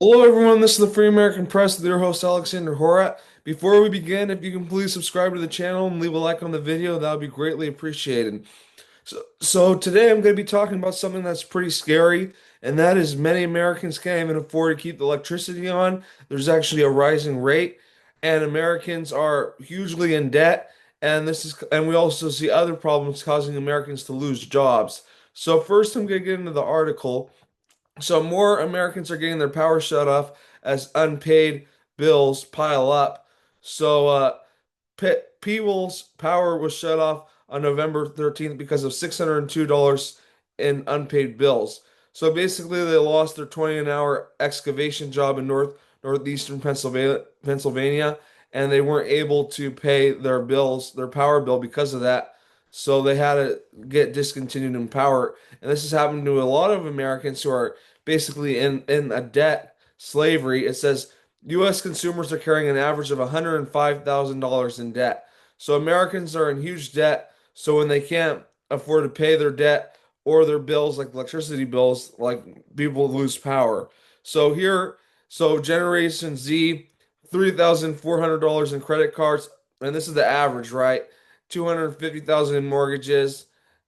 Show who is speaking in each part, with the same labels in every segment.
Speaker 1: Hello, everyone. This is the Free American Press with your host, Alexander Horat. Before we begin, if you can please subscribe to the channel and leave a like on the video, that would be greatly appreciated. So today I'm going to be talking about something that's pretty scary, and that is many Americans can't even afford to keep the electricity on. There's actually a rising rate, and Americans are hugely in debt, and we also see other problems causing Americans to lose jobs. So first, I'm going to get into the article. So more Americans are getting their power shut off as unpaid bills pile up. People's power was shut off on November 13th because of $602 in unpaid bills. So basically, they lost their 20 an hour excavation job in northeastern Pennsylvania, and they weren't able to pay their bills, their power bill because of that. So they had to get discontinued in power. And this has happened to a lot of Americans who are basically in a debt slavery. It says U.S. consumers are carrying an average of $105,000 in debt. So Americans are in huge debt. So when they can't afford to pay their debt or their bills, like electricity bills, like people lose power. So here, so Generation Z, $3,400 in credit cards, and this is the average, right? 250,000 in mortgages.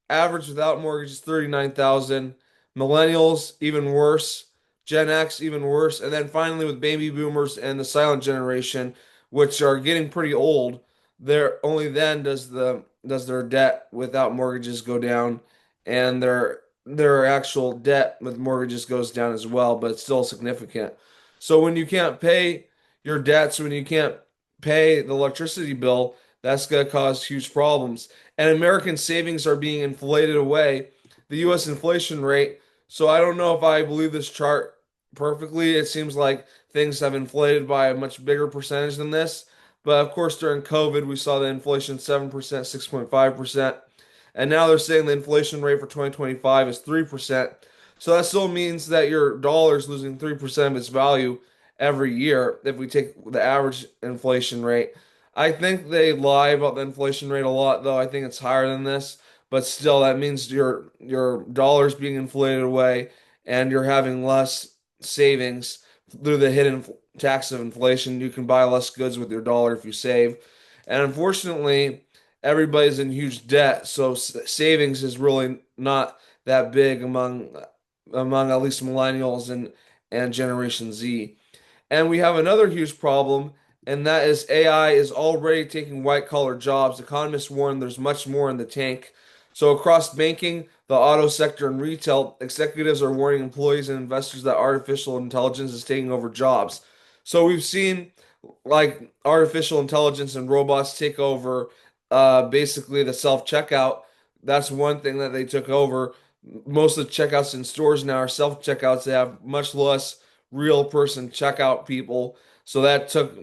Speaker 1: Average without mortgages, 39,000. Millennials, even worse. Gen X, even worse. And then finally, with baby boomers and the silent generation, which are getting pretty old, there only then does their debt without mortgages go down, and their actual debt with mortgages goes down as well, but it's still significant. So when you can't pay your debts, when you can't pay the electricity bill, that's going to cause huge problems. And American savings are being inflated away. The U.S. inflation rate. So I don't know if I believe this chart perfectly. It seems like things have inflated by a much bigger percentage than this. But of course, during COVID, we saw the inflation 7%, 6.5%. And now they're saying the inflation rate for 2025 is 3%. So that still means that your dollar is losing 3% of its value every year if we take the average inflation rate. I think they lie about the inflation rate a lot, though. I think it's higher than this, but still, that means your dollar's being inflated away, and you're having less savings through the hidden tax of inflation. You can buy less goods with your dollar if you save, and unfortunately, everybody's in huge debt, so savings is really not that big among at least millennials and Generation Z. And we have another huge problem, and that is AI is already taking white collar jobs. Economists warn there's much more in the tank. So, across banking, the auto sector, and retail, executives are warning employees and investors that artificial intelligence is taking over jobs. So, we've seen like artificial intelligence and robots take over basically the self checkout. That's one thing that they took over. Most of the checkouts in stores now are self checkouts. They have much less real person checkout people. So that took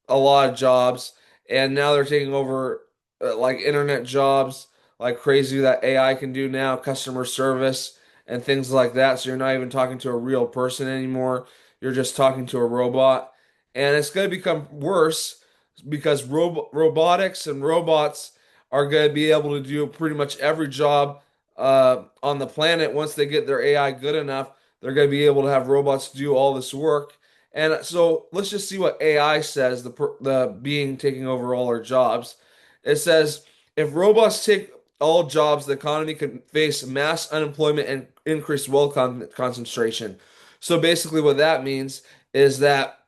Speaker 1: a lot of jobs. And now they're taking over like internet jobs like crazy that AI can do now, customer service and things like that. So you're not even talking to a real person anymore. You're just talking to a robot. And it's going to become worse because robotics and robots are going to be able to do pretty much every job on the planet once they get their AI good enough. They're going to be able to have robots do all this work. And so let's just see what AI says, the being taking over all our jobs. It says if robots take all jobs, the economy could face mass unemployment and increased wealth concentration. So basically, what that means is that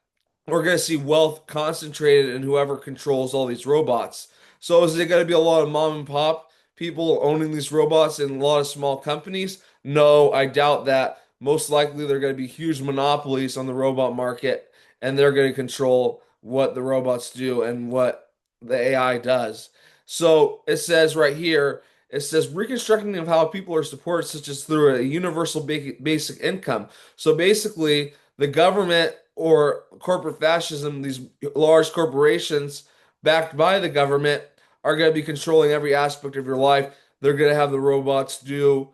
Speaker 1: we're going to see wealth concentrated in whoever controls all these robots. So is it going to be a lot of mom and pop people owning these robots and a lot of small companies? No, I doubt that. Most likely, they're going to be huge monopolies on the robot market, and they're going to control what the robots do and what the AI does. So it says right here, it says reconstructing of how people are supported, such as through a universal basic income. So basically, the government or corporate fascism, these large corporations backed by the government, are going to be controlling every aspect of your life. They're going to have the robots do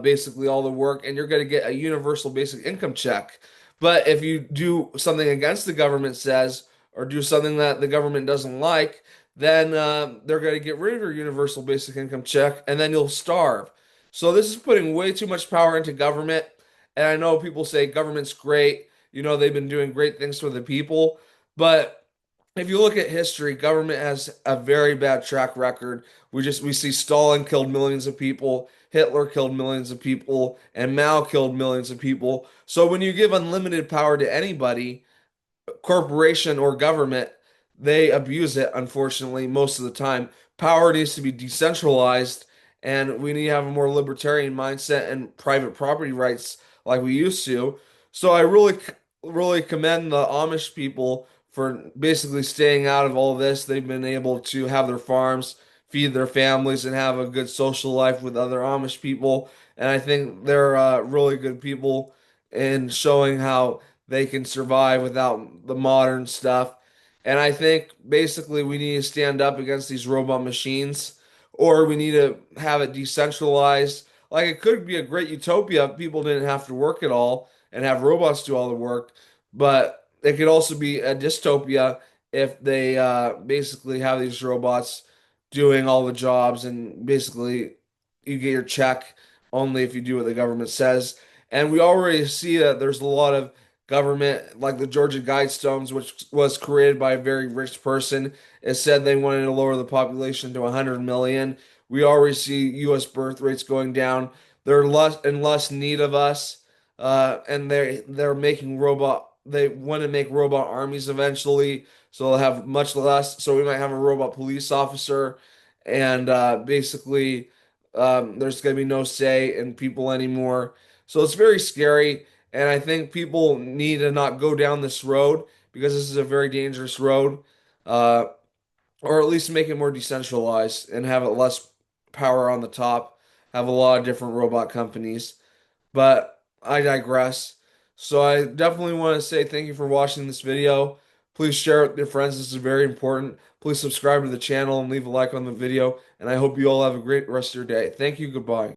Speaker 1: basically all the work, and you're going to get a universal basic income check. But if you do something against the government says, or do something that the government doesn't like, then they're going to get rid of your universal basic income check, and then you'll starve. So this is putting way too much power into government. And I know people say government's great. they've been doing great things for the people. But if you look at history, government has a very bad track record. We see Stalin killed millions of people, Hitler killed millions of people, and Mao killed millions of people. So when you give unlimited power to anybody, corporation or government, they abuse it, unfortunately, most of the time. Power needs to be decentralized, and we need to have a more libertarian mindset and private property rights like we used to. So I really commend the Amish people for basically staying out of all this. They've been able to have their farms, feed their families, and have a good social life with other Amish people. And I think they're really good people in showing how they can survive without the modern stuff. And I think basically we need to stand up against these robot machines, or we need to have it decentralized. Like it could be a great utopia if people didn't have to work at all and have robots do all the work, but it could also be a dystopia if they basically have these robots doing all the jobs and basically you get your check only if you do what the government says. And we already see that there's a lot of government, like the Georgia Guidestones, which was created by a very rich person. It said they wanted to lower the population to 100 million. We already see U.S. birth rates going down. They're less and less need of us, and they're making robot. They want to make robot armies eventually, so they'll have much less. So we might have a robot police officer, and basically, there's going to be no say in people anymore. So it's very scary. And I think people need to not go down this road because this is a very dangerous road, uh, or at least make it more decentralized and have it less power on the top, have a lot of different robot companies. But I digress. So I definitely want to say thank you for watching this video. Please share it with your friends. This is very important. Please subscribe to the channel and leave a like on the video. And I hope you all have a great rest of your day. Thank you. Goodbye.